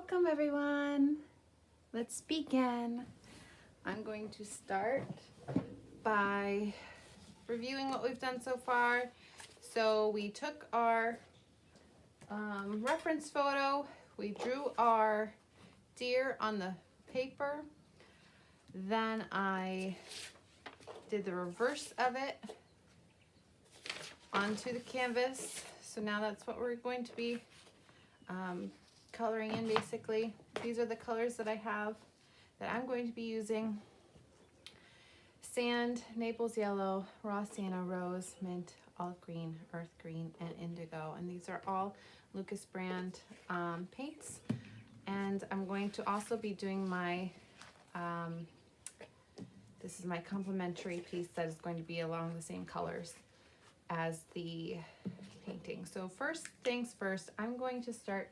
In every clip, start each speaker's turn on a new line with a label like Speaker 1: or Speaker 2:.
Speaker 1: Welcome everyone. Let's begin. I'm going to start by reviewing what we've done so far. So we took our reference photo, we drew our deer on the paper, then I did the reverse of it onto the canvas. So now that's what we're going to be coloring in basically. These are the colors that I have that I'm going to be using. Sand, Naples yellow, raw sienna, rose, mint, olive green, earth green, and indigo. And these are all Lucas brand paints. And I'm going to also be doing my, this is my complementary piece that is going to be along the same colors as the painting. So first things first, I'm going to start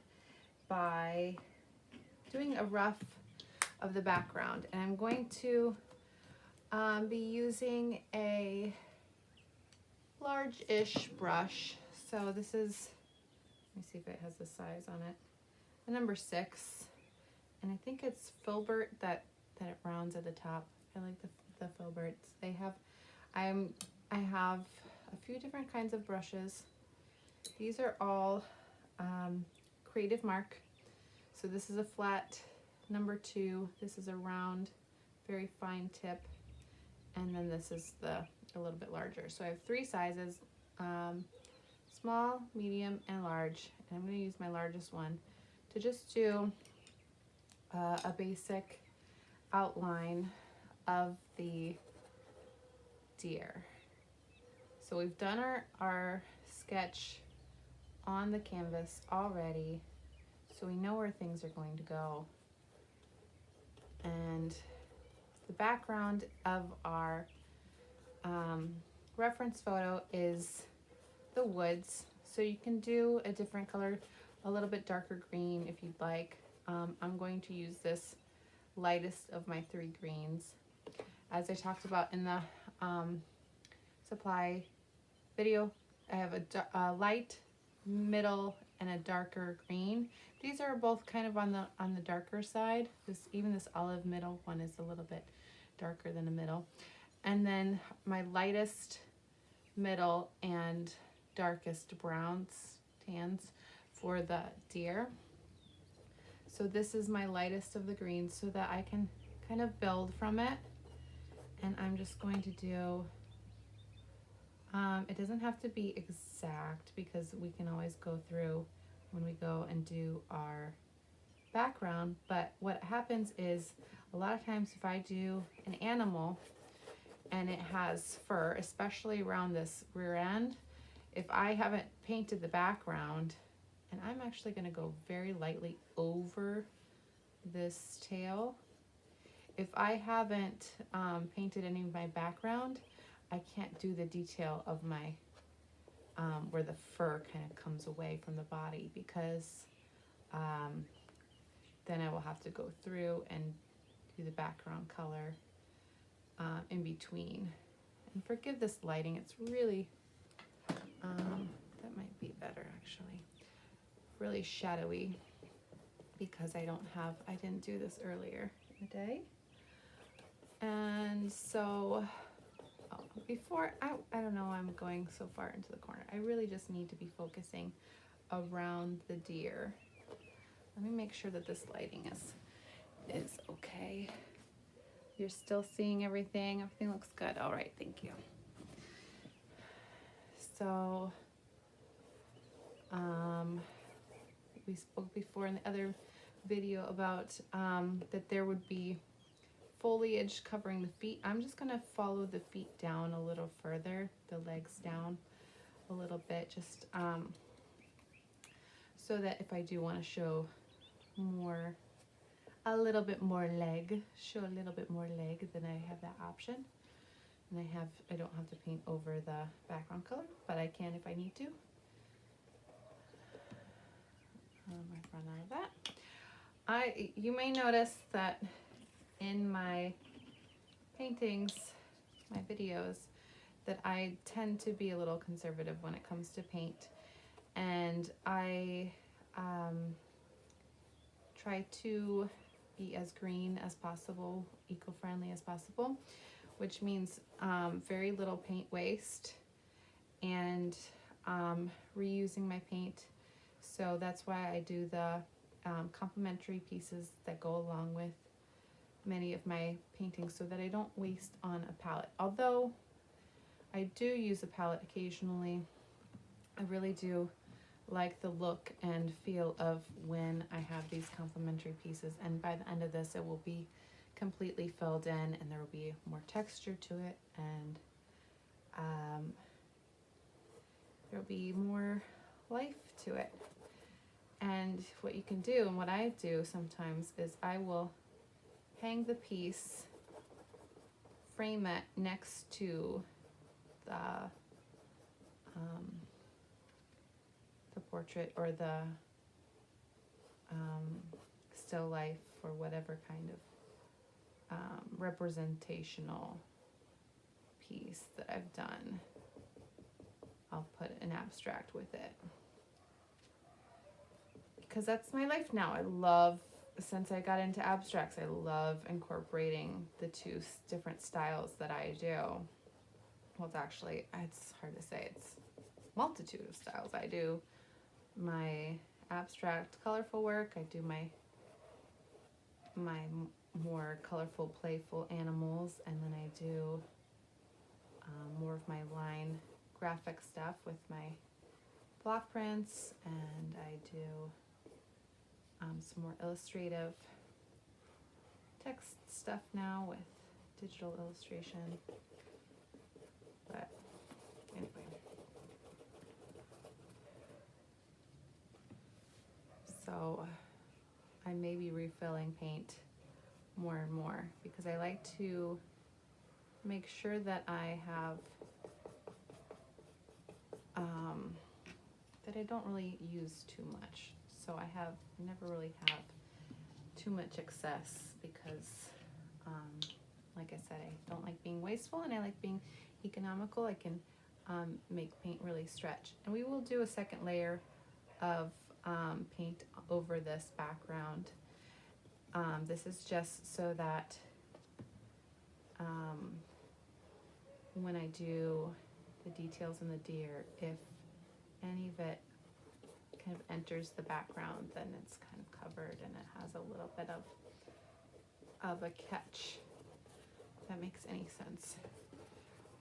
Speaker 1: by doing a rough of the background, and I'm going to be using a large-ish brush. So this is, let me see if it has the size on it, a number 6, and I think it's filbert that it rounds at the top. I like the filberts. They have, I have a few different kinds of brushes. These are all Creative Mark. So this is a flat number 2. This is a round, very fine tip, and then this is a little bit larger. So I have 3 sizes, small, medium, and large. And I'm going to use my largest one to just do a basic outline of the deer. So we've done our sketch on the canvas already, so we know where things are going to go. And the background of our reference photo is the woods, so you can do a different color, a little bit darker green if you'd like. I'm going to use this lightest of my 3 greens. As I talked about in the supply video, I have a light, middle, and a darker green. These are both kind of on the darker side. Even this olive middle one is a little bit darker than the middle. And then my lightest, middle, and darkest browns, tans for the deer. So this is my lightest of the greens so that I can kind of build from it. And I'm just going to do, it doesn't have to be exact because we can always go through when we go and do our background. But what happens is a lot of times if I do an animal and it has fur, especially around this rear end, if I haven't painted the background, and I'm actually going to go very lightly over this tail, if I haven't painted any of my background, I can't do the detail of my where the fur kind of comes away from the body, because then I will have to go through and do the background color in between. And forgive this lighting, it's really, that might be better actually, really shadowy because I didn't do this earlier in the day. And so before, I don't know, I'm going so far into the corner. I really just need to be focusing around the deer. Let me make sure that this lighting is okay. You're still seeing everything? Everything looks good. All right, thank you. So, we spoke before in the other video about that there would be foliage covering the feet. I'm just going to follow the feet down a little further, the legs down a little bit, just so that if I do want to show a little bit more leg, then I have that option. And I don't have to paint over the background color, but I can if I need to. I've run out of that. You may notice that in my paintings, my videos, that I tend to be a little conservative when it comes to paint, and I try to be as green as possible, eco-friendly as possible, which means very little paint waste and reusing my paint. So that's why I do the complementary pieces that go along with many of my paintings so that I don't waste on a palette. Although I do use a palette occasionally, I really do like the look and feel of when I have these complementary pieces, and by the end of this it will be completely filled in and there will be more texture to it, and there'll be more life to it. And what you can do, and what I do sometimes, is I will hang the piece, frame it next to the portrait or the still life or whatever kind of representational piece that I've done. I'll put an abstract with it, because that's my life now. I love, since I got into abstracts, I love incorporating the two different styles that I do. Well, it's hard to say, it's a multitude of styles. I do my abstract colorful work, I do my more colorful playful animals, and then I do more of my line graphic stuff with my block prints, and I do some more illustrative text stuff now with digital illustration. But anyway, so I may be refilling paint more and more because I like to make sure that I have that I don't really use too much. So I never really have too much excess because like I said, I don't like being wasteful and I like being economical. I can make paint really stretch. And we will do a second layer of paint over this background. This is just so that when I do the details in the deer, if any of it kind of enters the background, then it's kind of covered and it has a little bit of a catch, if that makes any sense.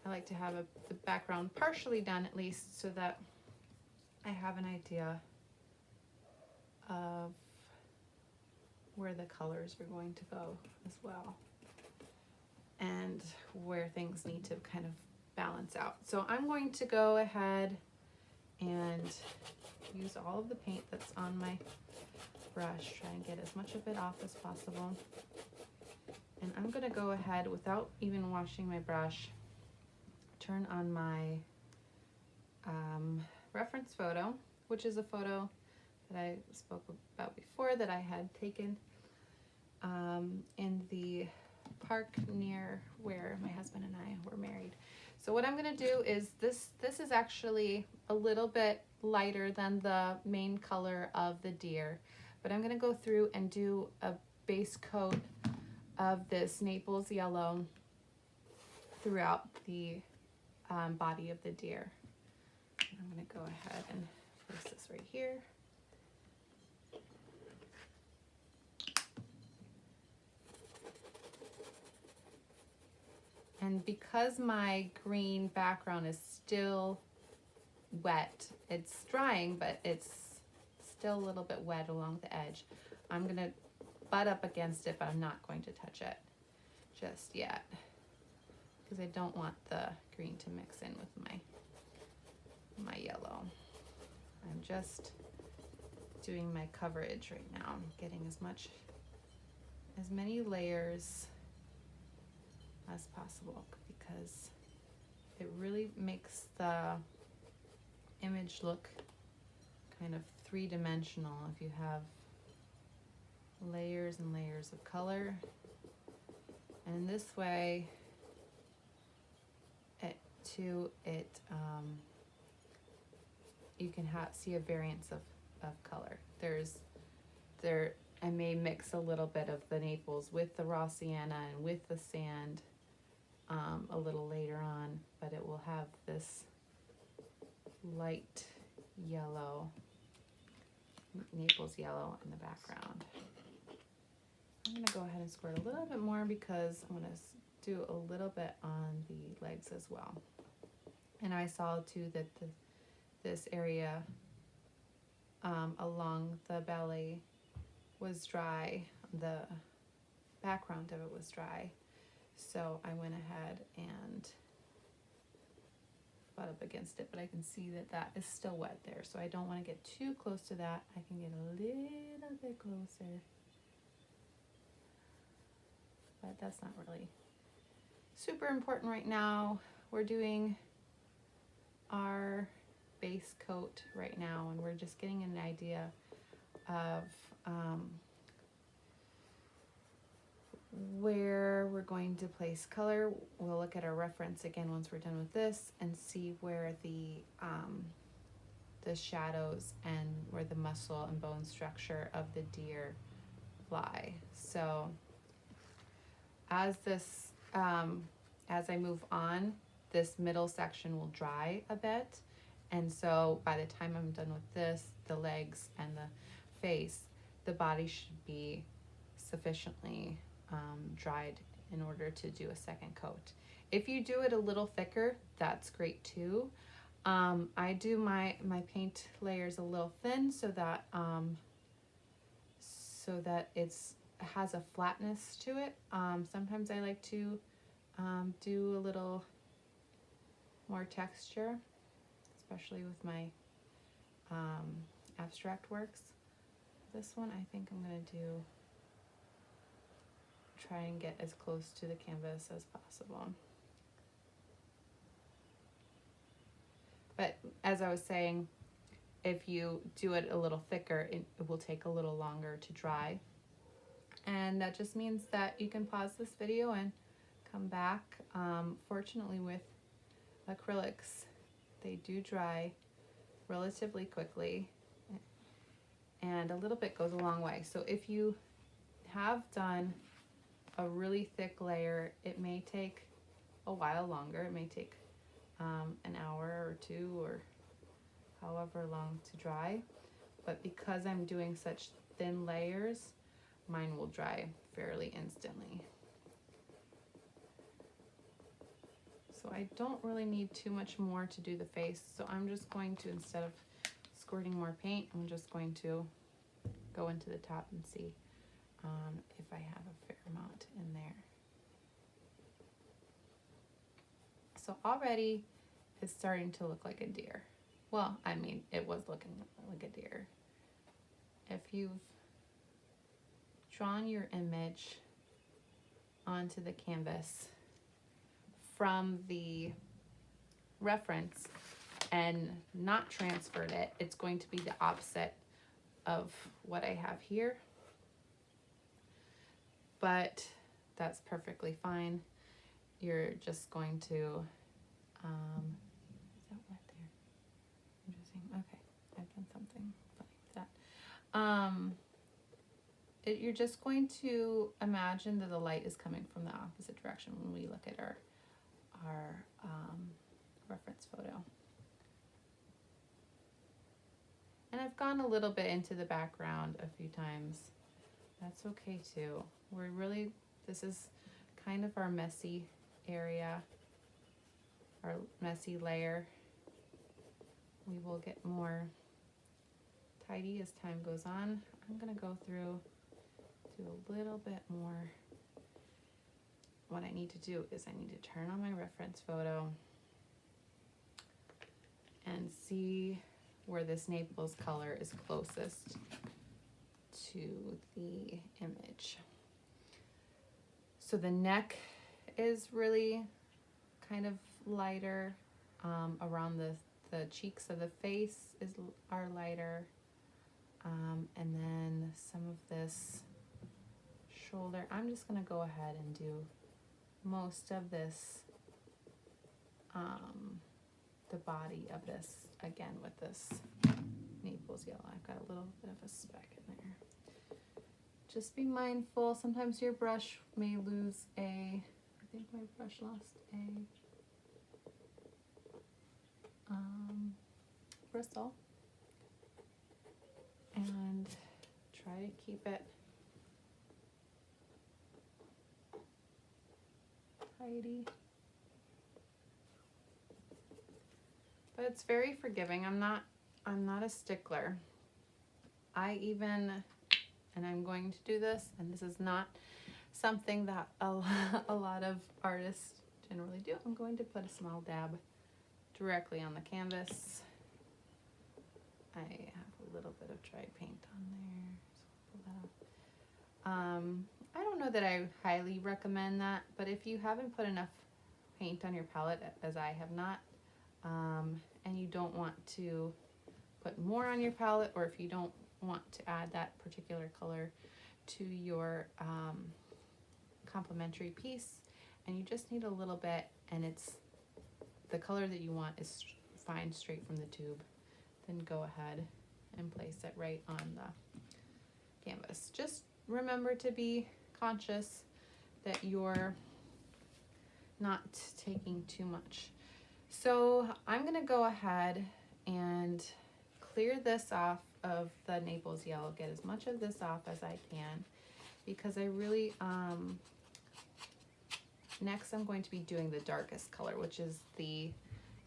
Speaker 1: I like to have the background partially done at least, so that I have an idea of where the colors are going to go as well, and where things need to kind of balance out. So I'm going to go ahead and use all of the paint that's on my brush, try and get as much of it off as possible. And I'm gonna go ahead, without even washing my brush, turn on my reference photo, which is a photo that I spoke about before that I had taken in the park near where my husband and I were married. So what I'm going to do is this is actually a little bit lighter than the main color of the deer, but I'm going to go through and do a base coat of this Naples yellow throughout the body of the deer. I'm going to go ahead and place this right here. And because my green background is still wet, it's drying, but it's still a little bit wet along the edge, I'm going to butt up against it, but I'm not going to touch it just yet, because I don't want the green to mix in with my yellow. I'm just doing my coverage right now. I'm getting as many layers as possible, because it really makes the image look kind of three-dimensional if you have layers and layers of color. And this way you can see a variance of color. I may mix a little bit of the Naples with the raw sienna and with the sand a little later on, but it will have this light yellow, Naples yellow in the background. I'm going to go ahead and squirt a little bit more because I'm going to do a little bit on the legs as well. And I saw too that this area along the belly was dry, the background of it was dry. So I went ahead and butt up against it, but I can see that that is still wet there. So I don't want to get too close to that. I can get a little bit closer. But that's not really super important right now. We're doing our base coat right now, and we're just getting an idea of where we're going to place color. We'll look at our reference again once we're done with this and see where the shadows and where the muscle and bone structure of the deer lie. So as this as I move on, this middle section will dry a bit, and so by the time I'm done with this, the legs and the face, the body should be sufficiently dried in order to do a second coat. If you do it a little thicker, that's great too. I do my paint layers a little thin so that it has a flatness to it. Sometimes I like to do a little more texture, especially with my abstract works. This one I think I'm going to try and get as close to the canvas as possible. But as I was saying, if you do it a little thicker, it will take a little longer to dry. And that just means that you can pause this video and come back. Fortunately with acrylics, they do dry relatively quickly, and a little bit goes a long way. So if you have done a really thick layer, it may take a while longer. It may take an hour or two or however long to dry. But because I'm doing such thin layers, mine will dry fairly instantly. So I don't really need too much more to do the face. So I'm just going to, instead of squirting more paint, I'm just going to go into the top and see if I have a fair amount in there. So already it's starting to look like a deer. Well, I mean, it was looking like a deer. If you've drawn your image onto the canvas from the reference and not transferred it, it's going to be the opposite of what I have here. But that's perfectly fine. You're just going to, is that wet there? Interesting. Okay, I've done something funny with that. You're just going to imagine that the light is coming from the opposite direction when we look at our reference photo. And I've gone a little bit into the background a few times. That's okay too. This is kind of our messy area, our messy layer. We will get more tidy as time goes on. I'm gonna go through, do a little bit more. What I need to do is I need to turn on my reference photo and see where this Naples color is closest to the image. So the neck is really kind of lighter. Around the cheeks of the face are lighter. And then some of this shoulder, I'm just gonna go ahead and do most of this, the body of this again with this Naples yellow. I've got a little bit of a speck in there. just be mindful. Sometimes your brush may lose I think my brush lost a bristle. And try to keep it tidy. But it's very forgiving. I'm not a stickler. And I'm going to do this, and this is not something that a lot of artists generally do. I'm going to put a small dab directly on the canvas. I have a little bit of dry paint on there, so I'll pull that off. I don't know that I highly recommend that, but if you haven't put enough paint on your palette, as I have not, and you don't want to put more on your palette, or if you don't want to add that particular color to your complementary piece, and you just need a little bit, and it's the color that you want is fine straight from the tube, then go ahead and place it right on the canvas. Just remember to be conscious that you're not taking too much. So I'm gonna go ahead and clear this off of the Naples yellow, get as much of this off as I can, because I really, next I'm going to be doing the darkest color, which is the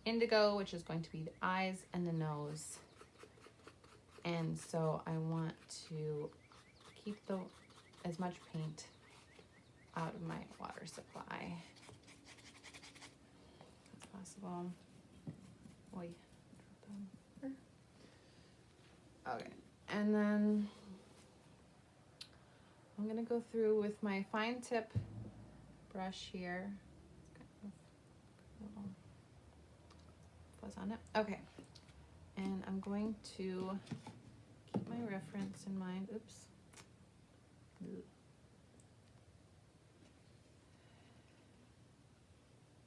Speaker 1: indigo, which is going to be the eyes and the nose. And so I want to keep as much paint out of my water supply as possible. Oy. Okay, and then I'm gonna go through with my fine tip brush here. It's kind of a little fuzz on it. Okay, and I'm going to keep my reference in mind. Oops.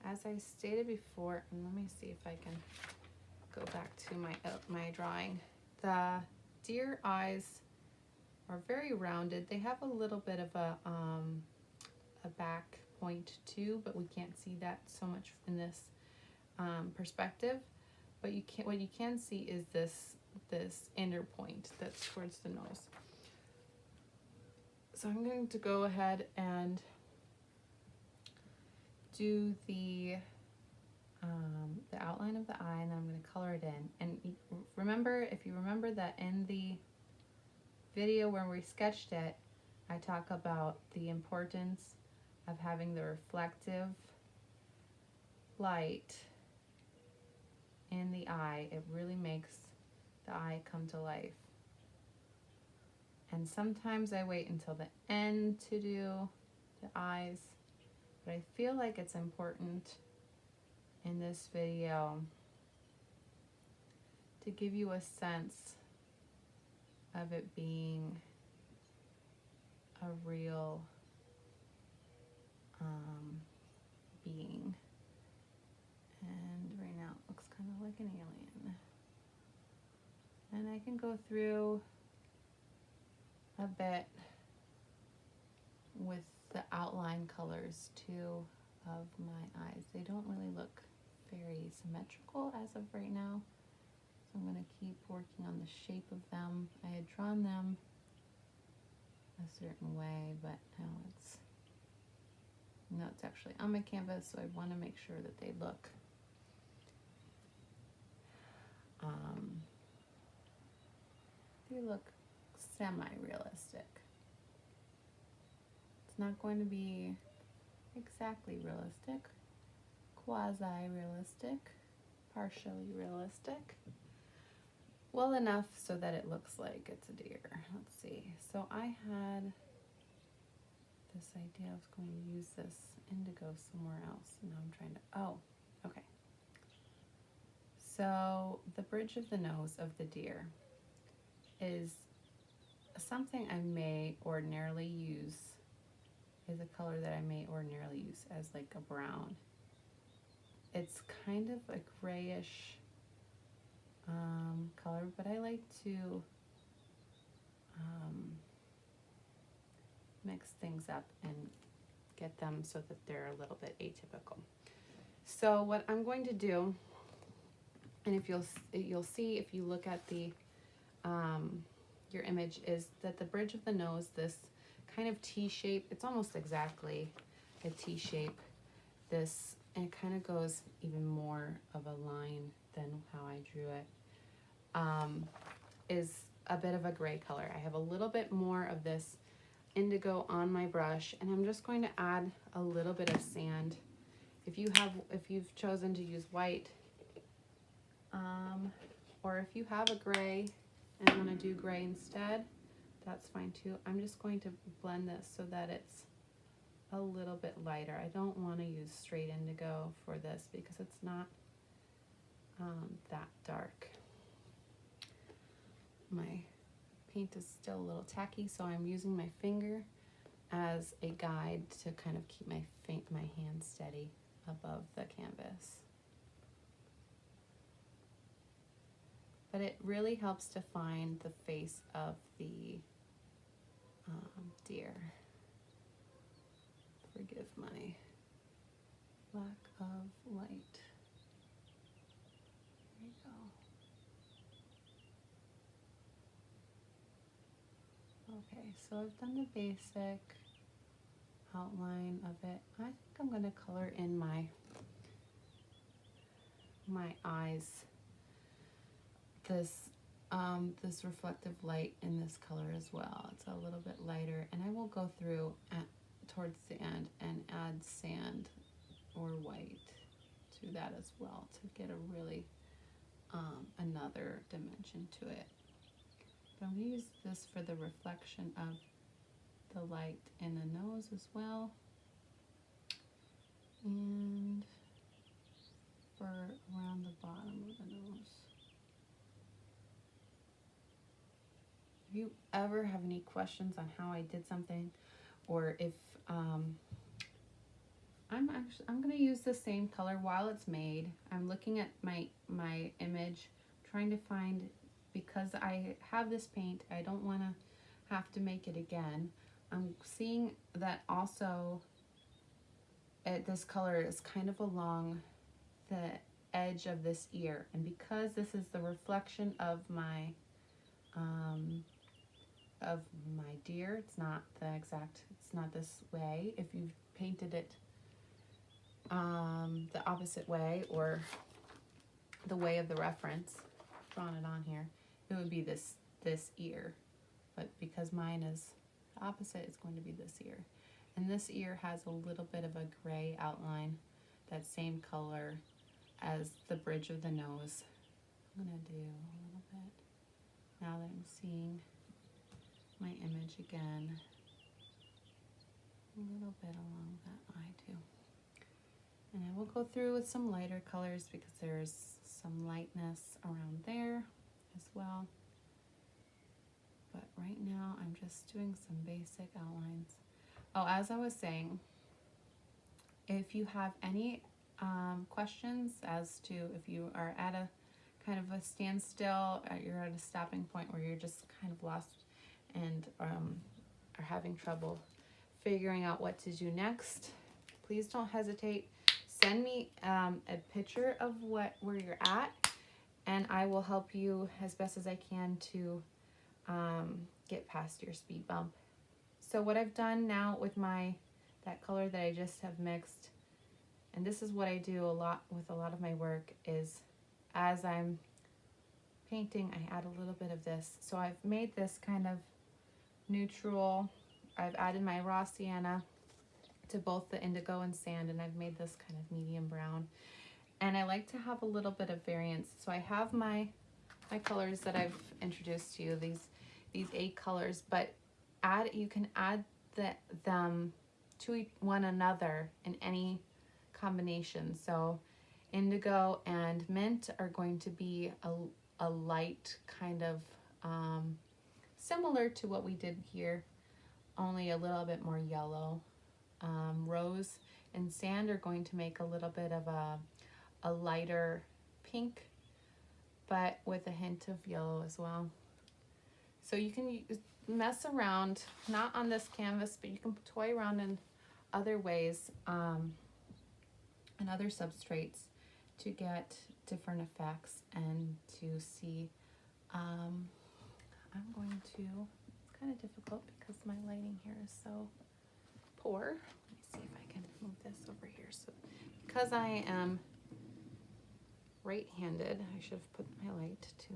Speaker 1: As I stated before, and let me see if I can go back to my drawing. The deer eyes are very rounded. They have a little bit of a back point too, but we can't see that so much in this perspective. But what you can see is this inner point that's towards the nose. So I'm going to go ahead and do the outline of the eye, and then I'm going to color it in. And remember, if you remember that in the video where we sketched it, I talk about the importance of having the reflective light in the eye. It really makes the eye come to life. And sometimes I wait until the end to do the eyes, but I feel like it's important in this video to give you a sense of it being a real being. And right now it looks kind of like an alien. And I can go through a bit with the outline colors too of my eyes. They don't really look very symmetrical as of right now, so I'm going to keep working on the shape of them. I had drawn them a certain way, but now it's actually on my canvas, so I want to make sure that they look semi-realistic. It's not going to be exactly realistic, quasi-realistic, partially realistic. Well enough so that it looks like it's a deer. Let's see. So I had this idea I was going to use this indigo somewhere else. Now I'm trying to, oh, okay. So the bridge of the nose of the deer is something I may ordinarily use, is a color that I may ordinarily use as like a brown. It's kind of a grayish color, but I like to mix things up and get them so that they're a little bit atypical. So what I'm going to do, and if you'll see if you look at the your image, is that the bridge of the nose, this kind of T shape, it's almost exactly a T shape. This, and it kind of goes even more of a line than how I drew it, is a bit of a gray color. I have a little bit more of this indigo on my brush, and I'm just going to add a little bit of sand. If you've chosen to use white, or if you have a gray and want to do gray instead, that's fine too. I'm just going to blend this so that it's a little bit lighter. I don't want to use straight indigo for this because it's not that dark. My paint is still a little tacky, so I'm using my finger as a guide to kind of keep my hand steady above the canvas. But it really helps define the face of the deer. Forgive my lack of light. There you go. Okay, so I've done the basic outline of it. I think I'm going to color in my eyes. This reflective light in this color as well. It's a little bit lighter, and I will go through towards the end and add sand or white to that as well to get a really another dimension to it. But I'm going to use this for the reflection of the light in the nose as well, and for around the bottom of the nose. If you ever have any questions on how I did something, or if I'm going to use the same color while it's made. I'm looking at my image, trying to find, because I have this paint, I don't want to have to make it again. I'm seeing that also this color is kind of along the edge of this ear, and because this is the reflection of my deer, it's not this way. If you've painted it the opposite way, or the way of the reference, drawn it on here, it would be this ear. But because mine is the opposite, it's going to be this ear. And this ear has a little bit of a gray outline, that same color as the bridge of the nose. I'm going to do a little bit, now that I'm seeing my image again, a little bit along that eye too. And I will go through with some lighter colors because there's some lightness around there as well. But right now I'm just doing some basic outlines. Oh, as I was saying, if you have any questions as to if you are at a kind of a standstill, you're at a stopping point where you're just kind of lost and are having trouble figuring out what to do next, please don't hesitate. Send me a picture of where you're at, and I will help you as best as I can to get past your speed bump. So what I've done now with that color that I just have mixed, and this is what I do a lot with a lot of my work, is as I'm painting, I add a little bit of this. So I've made this kind of neutral. I've added my raw sienna to both the indigo and sand, and I've made this kind of medium brown. And I like to have a little bit of variance. So I have my colors that I've introduced to you, these 8 colors, but you can add them to one another in any combination. So indigo and mint are going to be a light kind of similar to what we did here, only a little bit more yellow. Rose and sand are going to make a little bit of a lighter pink, but with a hint of yellow as well. So you can mess around, not on this canvas, but you can toy around in other ways, and other substrates to get different effects and to see. I'm going to, it's kind of difficult because my lighting here is so poor. Let me see if I can move this over here. So because I am right-handed, I should have put my light to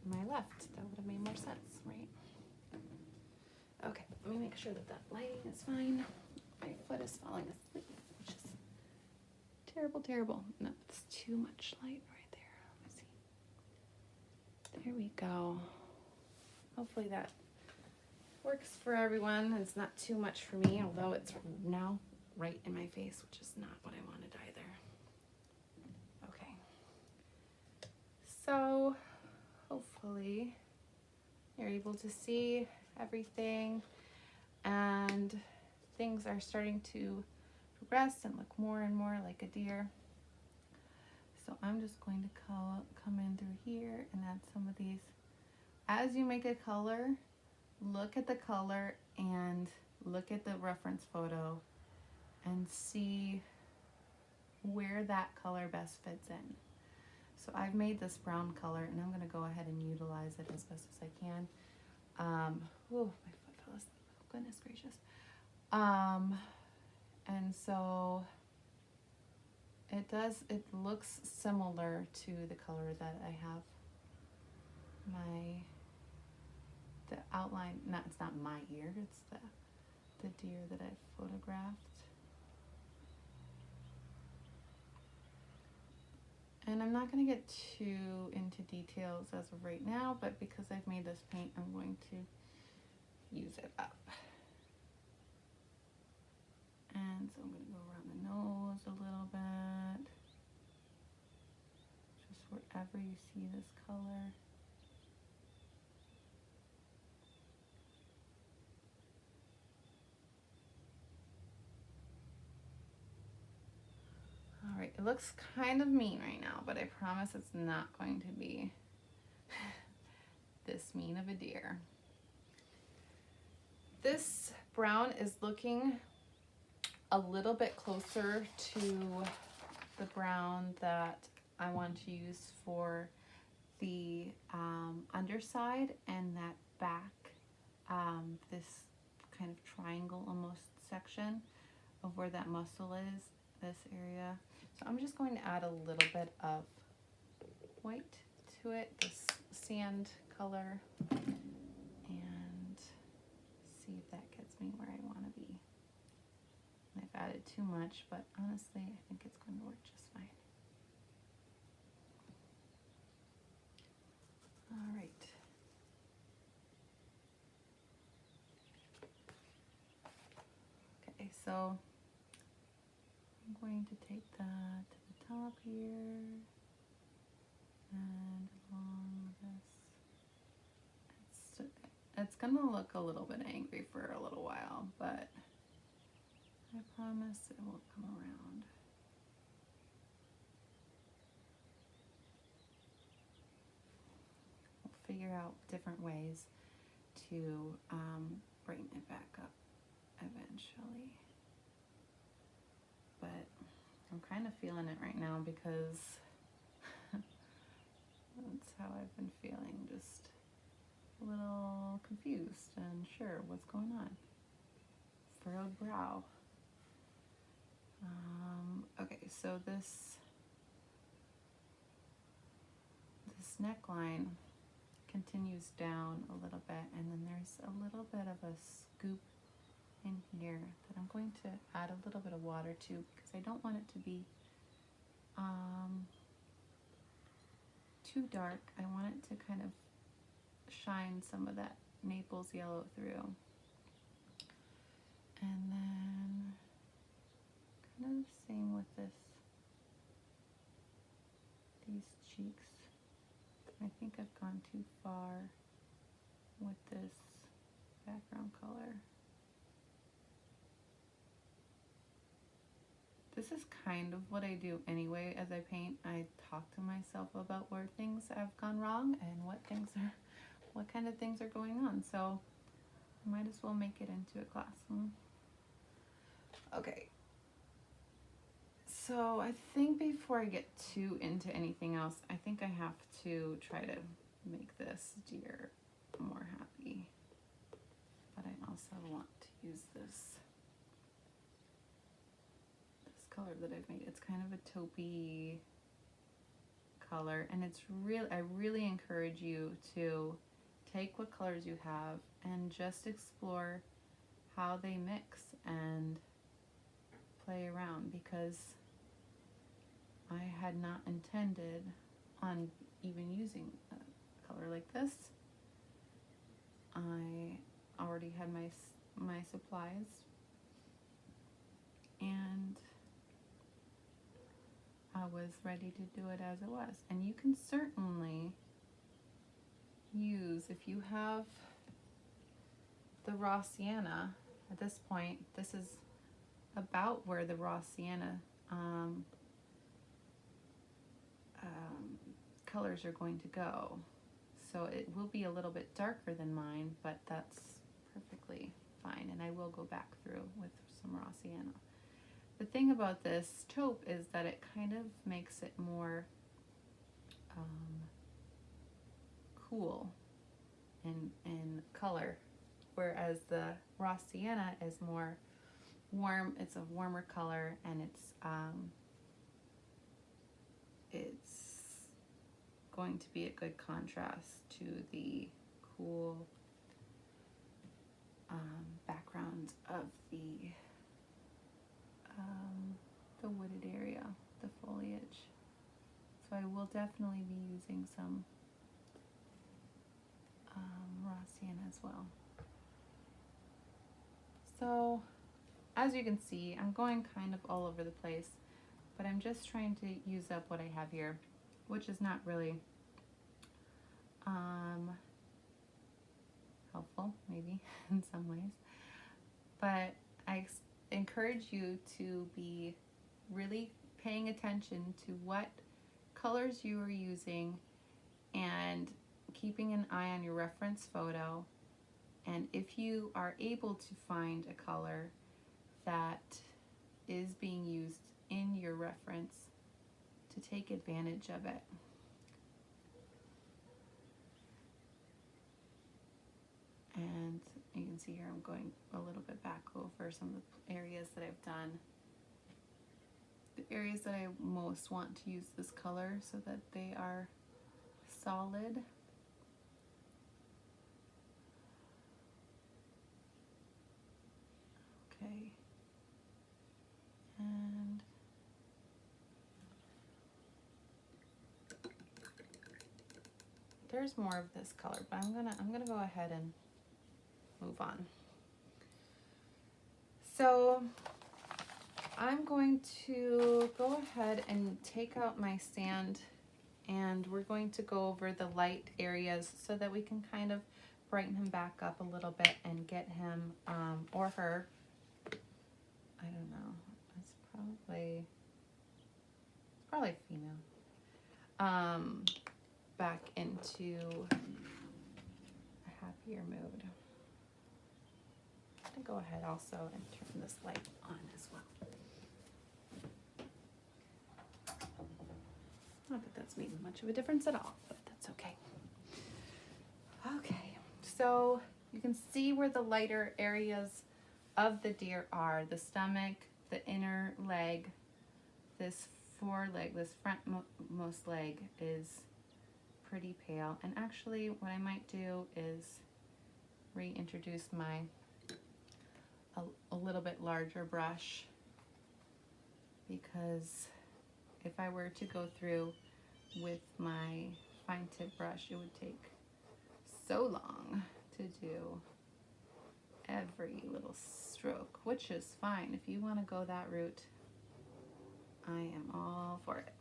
Speaker 1: my left. That would have made more sense, right? Okay, let me make sure that that lighting is fine. My foot is falling asleep, which is terrible, terrible. No, it's too much light right there. Let me see. There we go. Hopefully that works for everyone. It's not too much for me, although it's now right in my face, which is not what I wanted either. Okay. So hopefully you're able to see everything and things are starting to progress and look more and more like a deer. So I'm just going to come in through here and add some of these. As you make a color, look at the color and look at the reference photo and see where that color best fits in. So I've made this brown color and I'm going to go ahead and utilize it as best as I can. Oh, my foot fell asleep. Oh, goodness gracious. And so it looks similar to the color that I have the outline, it's not my ear, it's the deer that I photographed. And I'm not going to get too into details as of right now, but because I've made this paint, I'm going to use it up. And so I'm going to go around the nose a little bit, just wherever you see this color. All right, it looks kind of mean right now, but I promise it's not going to be this mean of a deer. This brown is looking a little bit closer to the brown that I want to use for the underside and that back, this kind of triangle almost section of where that muscle is, this area. So I'm just going to add a little bit of white to it, this sand color, and see if that gets me where I want to be. I've added too much, but honestly, I think it's going to work just fine. All right. Okay, so I'm going to take that to the top here and along this. It's gonna look a little bit angry for a little while, but I promise it will come around. We'll figure out different ways to brighten it back up eventually. But I'm kind of feeling it right now because that's how I've been feeling, just a little confused and sure what's going on. Furrowed brow. Okay, so this neckline continues down a little bit, and then there's a little bit of a scoop in here that I'm going to add a little bit of water to because I don't want it to be too dark. I want it to kind of shine some of that Naples yellow through. And then kind of the same with these cheeks. I think I've gone too far with this background color. This is kind of what I do anyway as I paint. I talk to myself about where things have gone wrong and what things are what kind of things are going on. So I might as well make it into a class. Okay. So I think before I get too into anything else, I think I have to try to make this deer more happy. But I also want to use this color that I've made. It's kind of a taupey color, and it's real. I really encourage you to take what colors you have and just explore how they mix and play around, because I had not intended on even using a color like this. I already had my supplies, and I was ready to do it as it was. And you can certainly use, if you have the raw sienna, at this point, this is about where the raw sienna colors are going to go. So it will be a little bit darker than mine, but that's perfectly fine. And I will go back through with some raw sienna. The thing about this taupe is that it kind of makes it more cool in color, whereas the raw sienna is more warm. It's a warmer color, and it's going to be a good contrast to the cool background of the wooded area, the foliage. So I will definitely be using some raw sienna as well. So as you can see, I'm going kind of all over the place, but I'm just trying to use up what I have here, which is not really helpful, maybe in some ways. But I encourage you to be really paying attention to what colors you are using and keeping an eye on your reference photo. And if you are able to find a color that is being used in your reference, to take advantage of it. And you can see here I'm going a little bit back over some of the areas that I've done. The areas that I most want to use this color so that they are solid. Okay. And there's more of this color, but I'm gonna go ahead and move on. So I'm going to go ahead and take out my sand, and we're going to go over the light areas so that we can kind of brighten him back up a little bit and get him or her, I don't know, it's probably female, back into a happier mood. I'm gonna go ahead also and turn this light on as well. Not that that's made much of a difference at all, but that's okay. Okay, so you can see where the lighter areas of the deer are. The stomach, the inner leg, this foreleg, this frontmost leg is pretty pale. And actually what I might do is reintroduce my a little bit larger brush, because if I were to go through with my fine tip brush, it would take so long to do every little stroke, which is fine. If you want to go that route, I am all for it.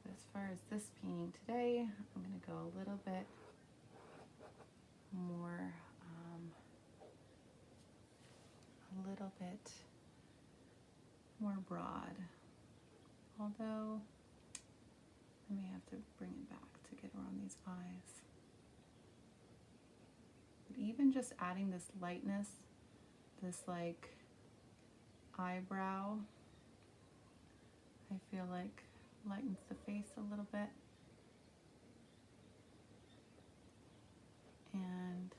Speaker 1: As far as this painting today, I'm going to go a little bit more, broad. Although I may have to bring it back to get around these eyes. even just adding this lightness, this like eyebrow, I feel like lightens the face a little bit. And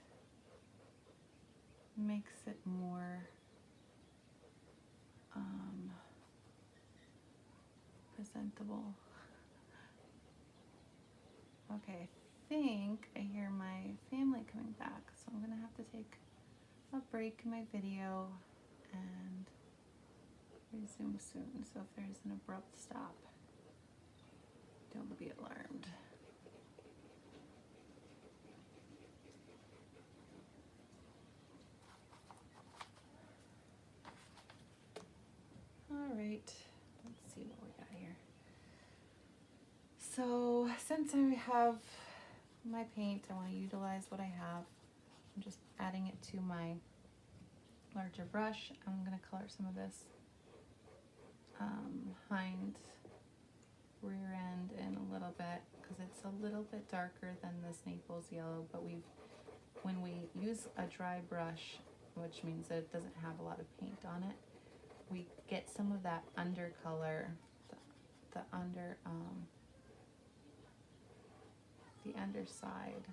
Speaker 1: makes it more presentable. Okay, I think I hear my family coming back, so I'm gonna have to take a break in my video and resume soon. So if there's an abrupt stop, don't be alarmed. All right, let's see what we got here. So since I have my paint, I want to utilize what I have. I'm just adding it to my larger brush. I'm going to color some of this hind rear end in a little bit because it's a little bit darker than this Naples yellow, but when we use a dry brush, which means that it doesn't have a lot of paint on it, we get some of that undercolor, the underside,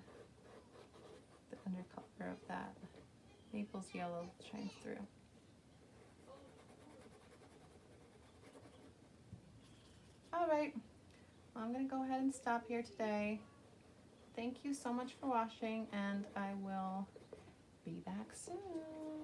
Speaker 1: the undercolor of that Naples yellow shines through. All right, well, I'm gonna go ahead and stop here today. Thank you so much for watching, and I will be back soon.